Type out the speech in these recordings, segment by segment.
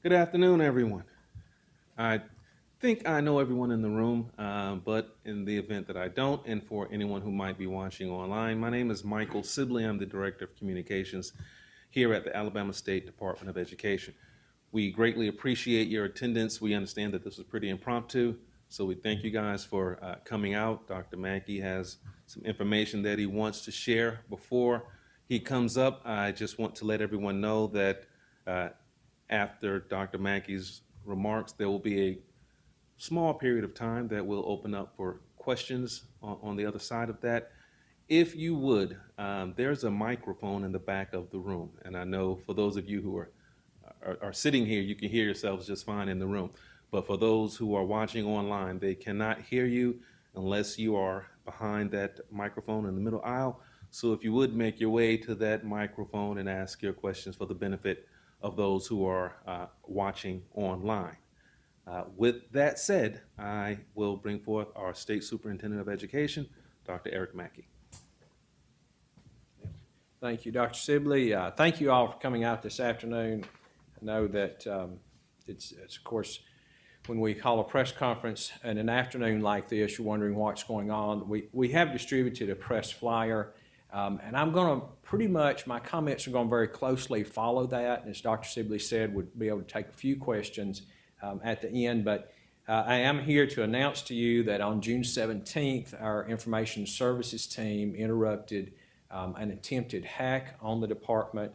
Good afternoon, everyone. I think I know everyone in the room, but in the event that I don't, and for anyone who might be watching online, my name is Michael Sibley. I'm the Director of Communications here at the Alabama State Department of Education. We greatly appreciate your attendance. We understand that this was pretty impromptu, so we thank you guys for coming out. Dr. Mackey has some information that he wants to share. Before he comes up, I just want to let everyone know that uh, after Dr. Mackey's remarks, there will be a small period of time that will open up for questions on the other side of that. If you would, there's a microphone in the back of the room, and I know for those of you who are sitting here, you can hear yourselves just fine in the room. But for those who are watching online, they cannot hear you unless you are behind that microphone in the middle aisle. So if you would make your way to that microphone and ask your questions for the benefit of those who are watching online. With that said, I will bring forth our State Superintendent of Education, Dr. Eric Mackey. Thank you, Dr. Sibley. Thank you all for coming out this afternoon. I know that it's of course, when we call a press conference in an afternoon like this, you're wondering what's going on. We have distributed a press flyer, and I'm going to pretty much, my comments are going to very closely follow that. And as Dr. Sibley said, we'll be able to take a few questions at the end. But I am here to announce to you that on June 17th, our information services team interrupted an attempted hack on the department.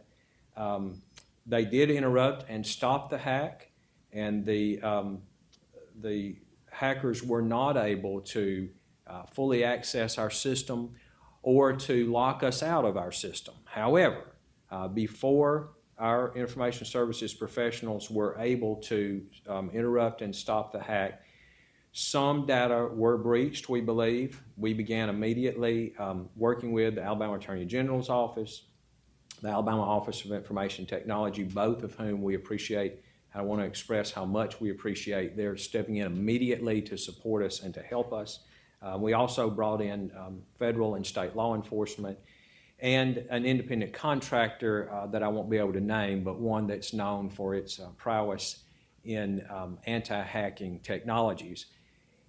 They did interrupt and stop the hack, and the hackers were not able to fully access our system or to lock us out of our system. However, before our information services professionals were able to interrupt and stop the hack, some data were breached, we believe. We began immediately working with the Alabama Attorney General's office, the Alabama Office of Information Technology, both of whom we appreciate. I want to express how much we appreciate their stepping in immediately to support us and to help us. We also brought in federal and state law enforcement and an independent contractor that I won't be able to name, but one that's known for its prowess in anti-hacking technologies.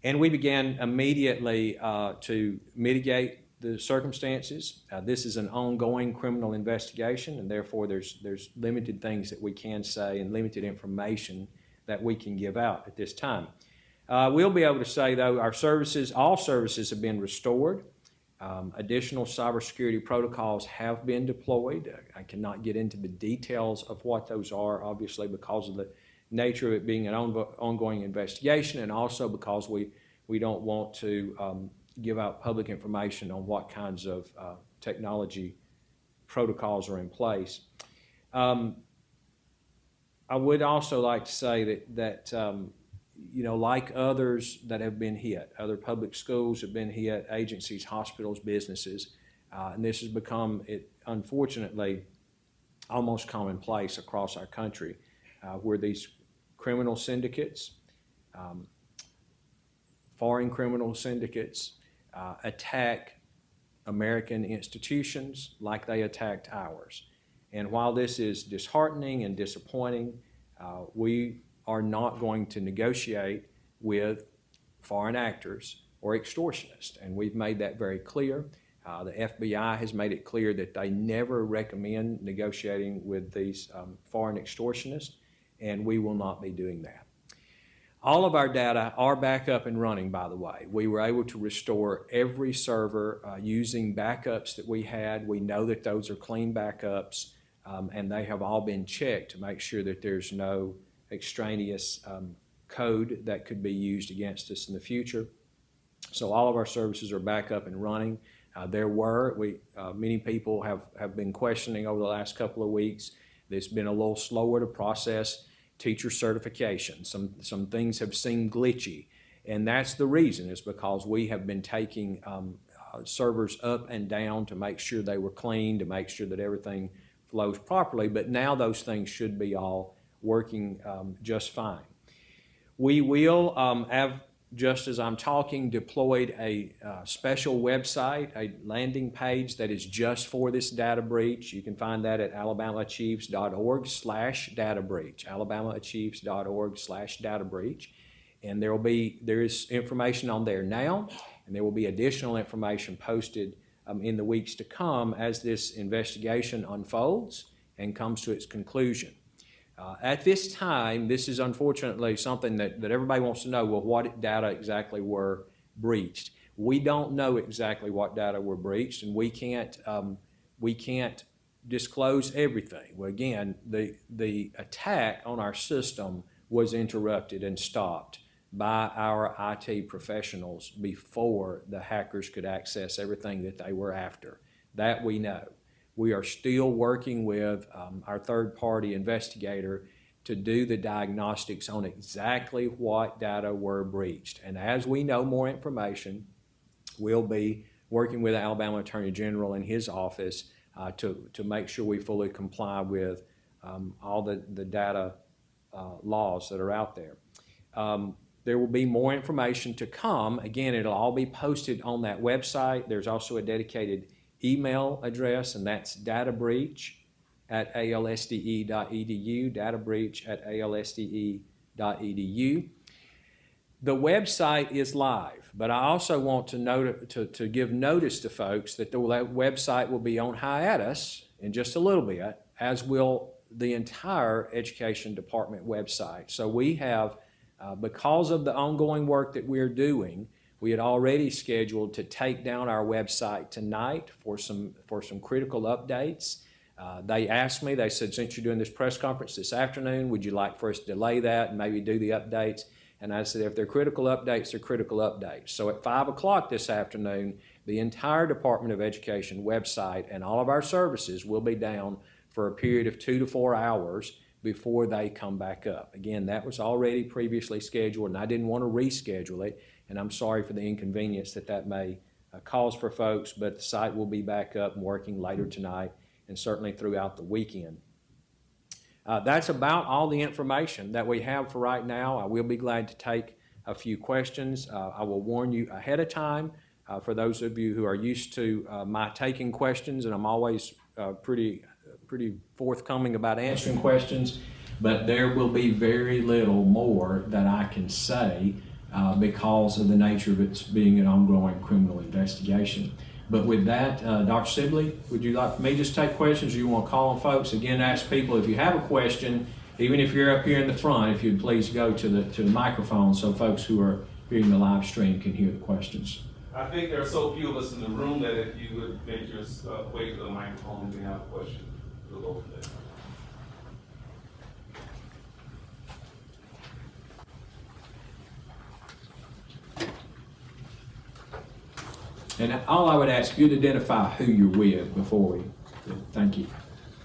And we began immediately to mitigate the circumstances. This is an ongoing criminal investigation, and therefore there's limited things that we can say and limited information that we can give out at this time. We'll be able to say, though, all services have been restored. Additional cybersecurity protocols have been deployed. I cannot get into the details of what those are, obviously, because of the nature of it being an ongoing investigation, and also because we don't want to give out public information on what kinds of technology protocols are in place. I would also like to say that like others that have been hit, other public schools have been hit, agencies, hospitals, businesses, and this has become, unfortunately, almost commonplace across our country, where these criminal syndicates, foreign criminal syndicates, attack American institutions like they attacked ours. And while this is disheartening and disappointing, we are not going to negotiate with foreign actors or extortionists, and we've made that very clear. The FBI has made it clear that they never recommend negotiating with these foreign extortionists, and we will not be doing that. All of our data are back up and running, by the way. We were able to restore every server using backups that we had. We know that those are clean backups, and they have all been checked to make sure that there's no extraneous code that could be used against us in the future. So all of our services are back up and running. Many people have been questioning over the last couple of weeks. It's been a little slower to process teacher certification. Some things have seemed glitchy, and that's the reason, is because we have been taking servers up and down to make sure they were clean, to make sure that everything flows properly, but now those things should be all working just fine. We will just as I'm talking, deployed a special website, a landing page that is just for this data breach. You can find that at alabamaachieves.org/data breach, alabamaachieves.org/data breach. And there is information on there now, and there will be additional information posted in the weeks to come as this investigation unfolds and comes to its conclusion. At this time, this is unfortunately something that everybody wants to know, well, what data exactly were breached? We don't know exactly what data were breached, and we can't disclose everything. Well, again, the attack on our system was interrupted and stopped by our IT professionals before the hackers could access everything that they were after. That we know. We are still working with our third-party investigator to do the diagnostics on exactly what data were breached. And as we know more information, we'll be working with the Alabama Attorney General in his office to make sure we fully comply with all the data laws that are out there. There will be more information to come. Again, it'll all be posted on that website. There's also a dedicated email address, and that's databreach@alsde.edu, databreach@alsde.edu. The website is live, but I also want to give notice to folks that the website will be on hiatus in just a little bit, as will the entire Education Department website. So we have, because of the ongoing work that we're doing, we had already scheduled to take down our website tonight for some critical updates. They asked me, they said, since you're doing this press conference this afternoon, would you like for us to delay that and maybe do the updates? And I said, if they're critical updates, they're critical updates. So at 5 o'clock this afternoon, the entire Department of Education website and all of our services will be down for a period of 2 to 4 hours before they come back up. Again, that was already previously scheduled, and I didn't want to reschedule it. And I'm sorry for the inconvenience that may cause for folks, but the site will be back up and working later tonight and certainly throughout the weekend. That's about all the information that we have for right now. I will be glad to take a few questions. I will warn you ahead of time for those of you who are used to my taking questions, and I'm always pretty forthcoming about answering questions, but there will be very little more that I can say because of the nature of it being an ongoing criminal investigation. But with that, Dr. Sibley, would you like for me to just take questions, or you want to call on folks? Again, ask people if you have a question, even if you're up here in the front, if you'd please go to the microphone so folks who are hearing the live stream can hear the questions. I think there are so few of us in the room that if you would make your way to the microphone and have a question, we'll go from there. And all I would ask you to identify who you're with before we, thank you.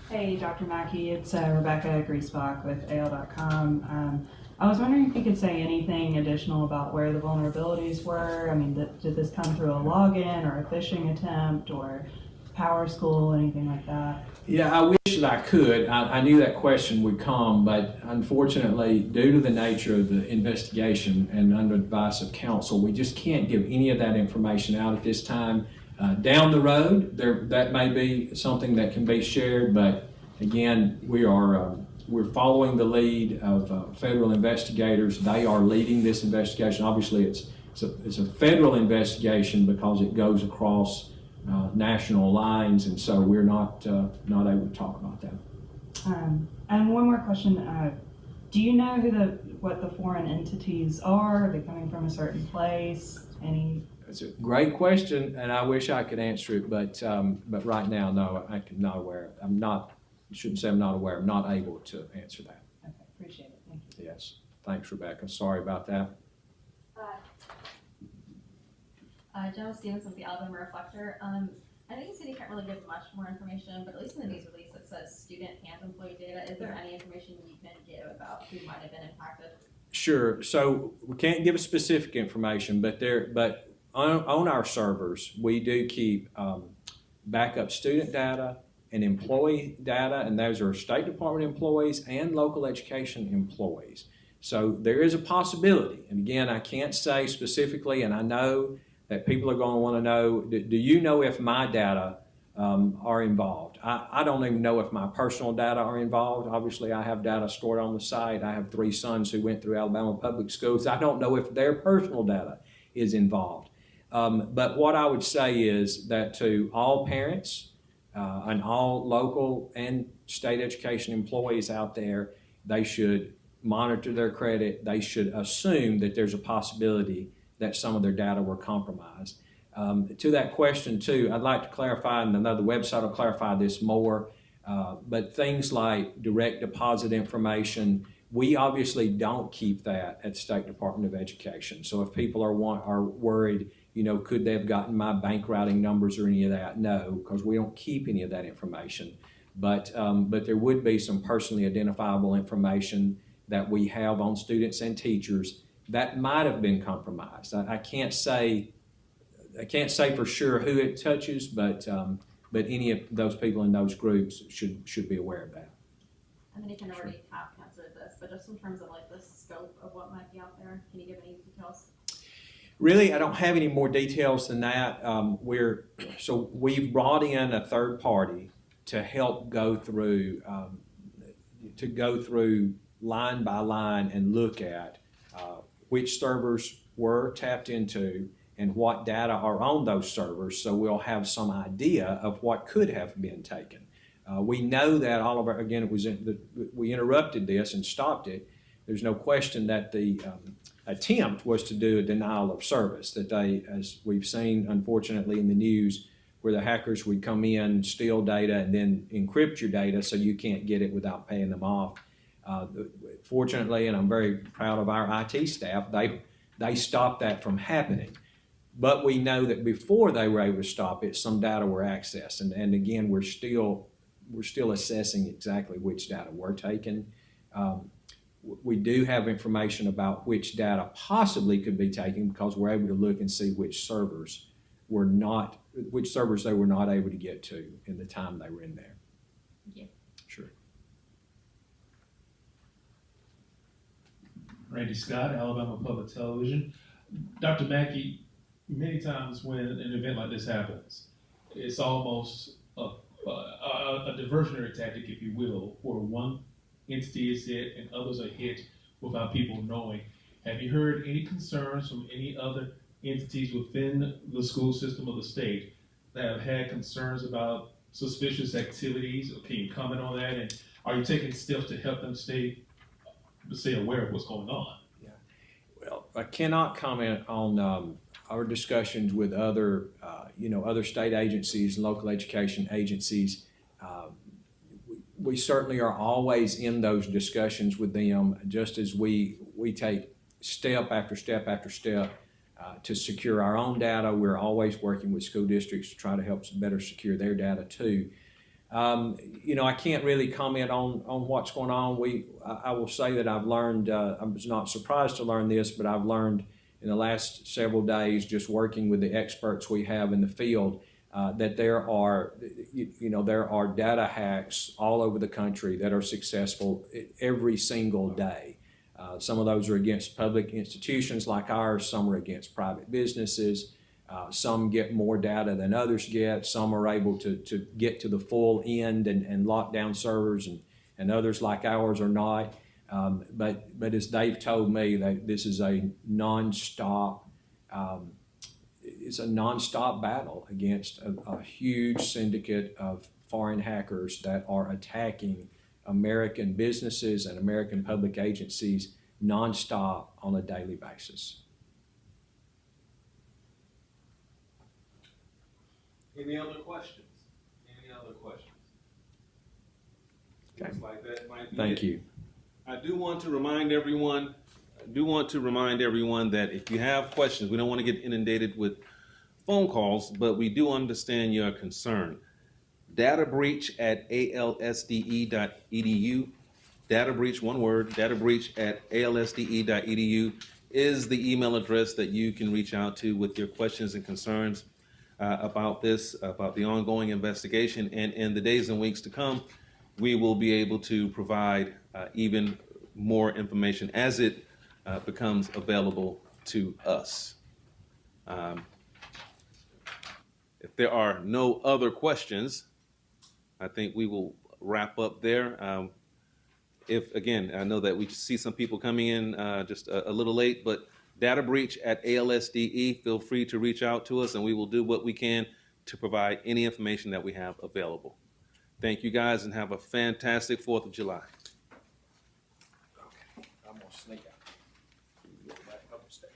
Hey, Dr. Mackey, it's Rebecca Griesbach with AL.com. I was wondering if you could say anything additional about where the vulnerabilities were. I mean, did this come through a login or a phishing attempt or PowerSchool, anything like that? Yeah, I wish that I could. I knew that question would come, but unfortunately, due to the nature of the investigation and under advice of counsel, we just can't give any of that information out at this time. Down the road, that may be something that can be shared, but again, we're following the lead of federal investigators. They are leading this investigation. Obviously, it's a federal investigation because it goes across national lines, and so we're not able to talk about that. And one more question: do you know what the foreign entities are? Are they coming from a certain place? It's a great question, and I wish I could answer it, but right now, no, I'm not aware. I shouldn't say I'm not aware. I'm not able to answer that. Okay, appreciate it. Thank you. Yes, thanks, Rebecca. Sorry about that. Jenna Stevens with the Alabama Reflector. I know you said you can't really give much more information, but at least in the news release it says student and employee data. Is there any information you can give about who might have been impacted? Sure. So we can't give specific information, but on our servers we do keep backup student data and employee data, and those are State Department employees and local education employees. So there is a possibility. And again, I can't say specifically, and I know that people are going to want to know, do you know if my data are involved? I don't even know if my personal data are involved. Obviously, I have data stored on the site. I have 3 sons who went through Alabama public schools. I don't know if their personal data is involved. But what I would say is that to all parents and all local and state education employees out there, they should monitor their credit. They should assume that there's a possibility that some of their data were compromised. To that question too, I'd like to clarify, and I know the website will clarify this more, but things like direct deposit information, we obviously don't keep that at the State Department of Education. So if people are worried, could they have gotten my bank routing numbers or any of that? No, because we don't keep any of that information. But there would be some personally identifiable information that we have on students and teachers that might have been compromised. I can't say for sure who it touches, but any of those people in those groups should be aware of that. I mean, you can already have answered this, but just in terms of like the scope of what might be out there, can you give any details? Really, I don't have any more details than that. We've brought in a third party to help go through line by line and look at which servers were tapped into and what data are on those servers, so we'll have some idea of what could have been taken. We know that all of our, again, we interrupted this and stopped it. There's no question that the attempt was to do a denial of service, that they, as we've seen unfortunately in the news, where the hackers would come in, steal data, and then encrypt your data so you can't get it without paying them off. Fortunately, and I'm very proud of our IT staff, they stopped that from happening. But we know that before they were able to stop it, some data were accessed. And again, we're still assessing exactly which data were taken. We do have information about which data possibly could be taken because we're able to look and see which servers they were not able to get to in the time they were in there. Thank you. Sure. Randy Scott, Alabama Public Television. Dr. Mackey, many times when an event like this happens, it's almost a diversionary tactic, if you will, where one entity is hit and others are hit without people knowing. Have you heard any concerns from any other entities within the school system of the state that have had concerns about suspicious activities? Can you comment on that? And are you taking steps to help them stay aware of what's going on? Yeah. Well, I cannot comment on our discussions with other state agencies, local education agencies. We certainly are always in those discussions with them, just as we take step after step after step to secure our own data. We're always working with school districts to try to help better secure their data too. I can't really comment on what's going on. I will say that I've learned, I was not surprised to learn this, but I've learned in the last several days just working with the experts we have in the field that there are data hacks all over the country that are successful every single day. Some of those are against public institutions like ours, some are against private businesses. Some get more data than others get. Some are able to get to the full end and lock down servers, and others like ours are not. But as they've told me, that this is a nonstop battle against a huge syndicate of foreign hackers that are attacking American businesses and American public agencies nonstop on a daily basis. Any other questions? Okay. Looks like that might be Thank it. you. I do want to remind everyone that if you have questions, we don't want to get inundated with phone calls, but we do understand your concern. Data breach at ALSDE.edu. Data breach, one word, data breach at ALSDE.edu is the email address that you can reach out to with your questions and concerns about the ongoing investigation. And in the days and weeks to come, we will be able to provide even more information as it becomes available to us. If there are no other questions, I think we will wrap up there. If, again, I know that we see some people coming in just a little late, but data breach at ALSDE, feel free to reach out to us and we will do what we can to provide any information that we have available. Thank you guys and have a fantastic 4th of July. I'm gonna sneak out. Go back upstairs.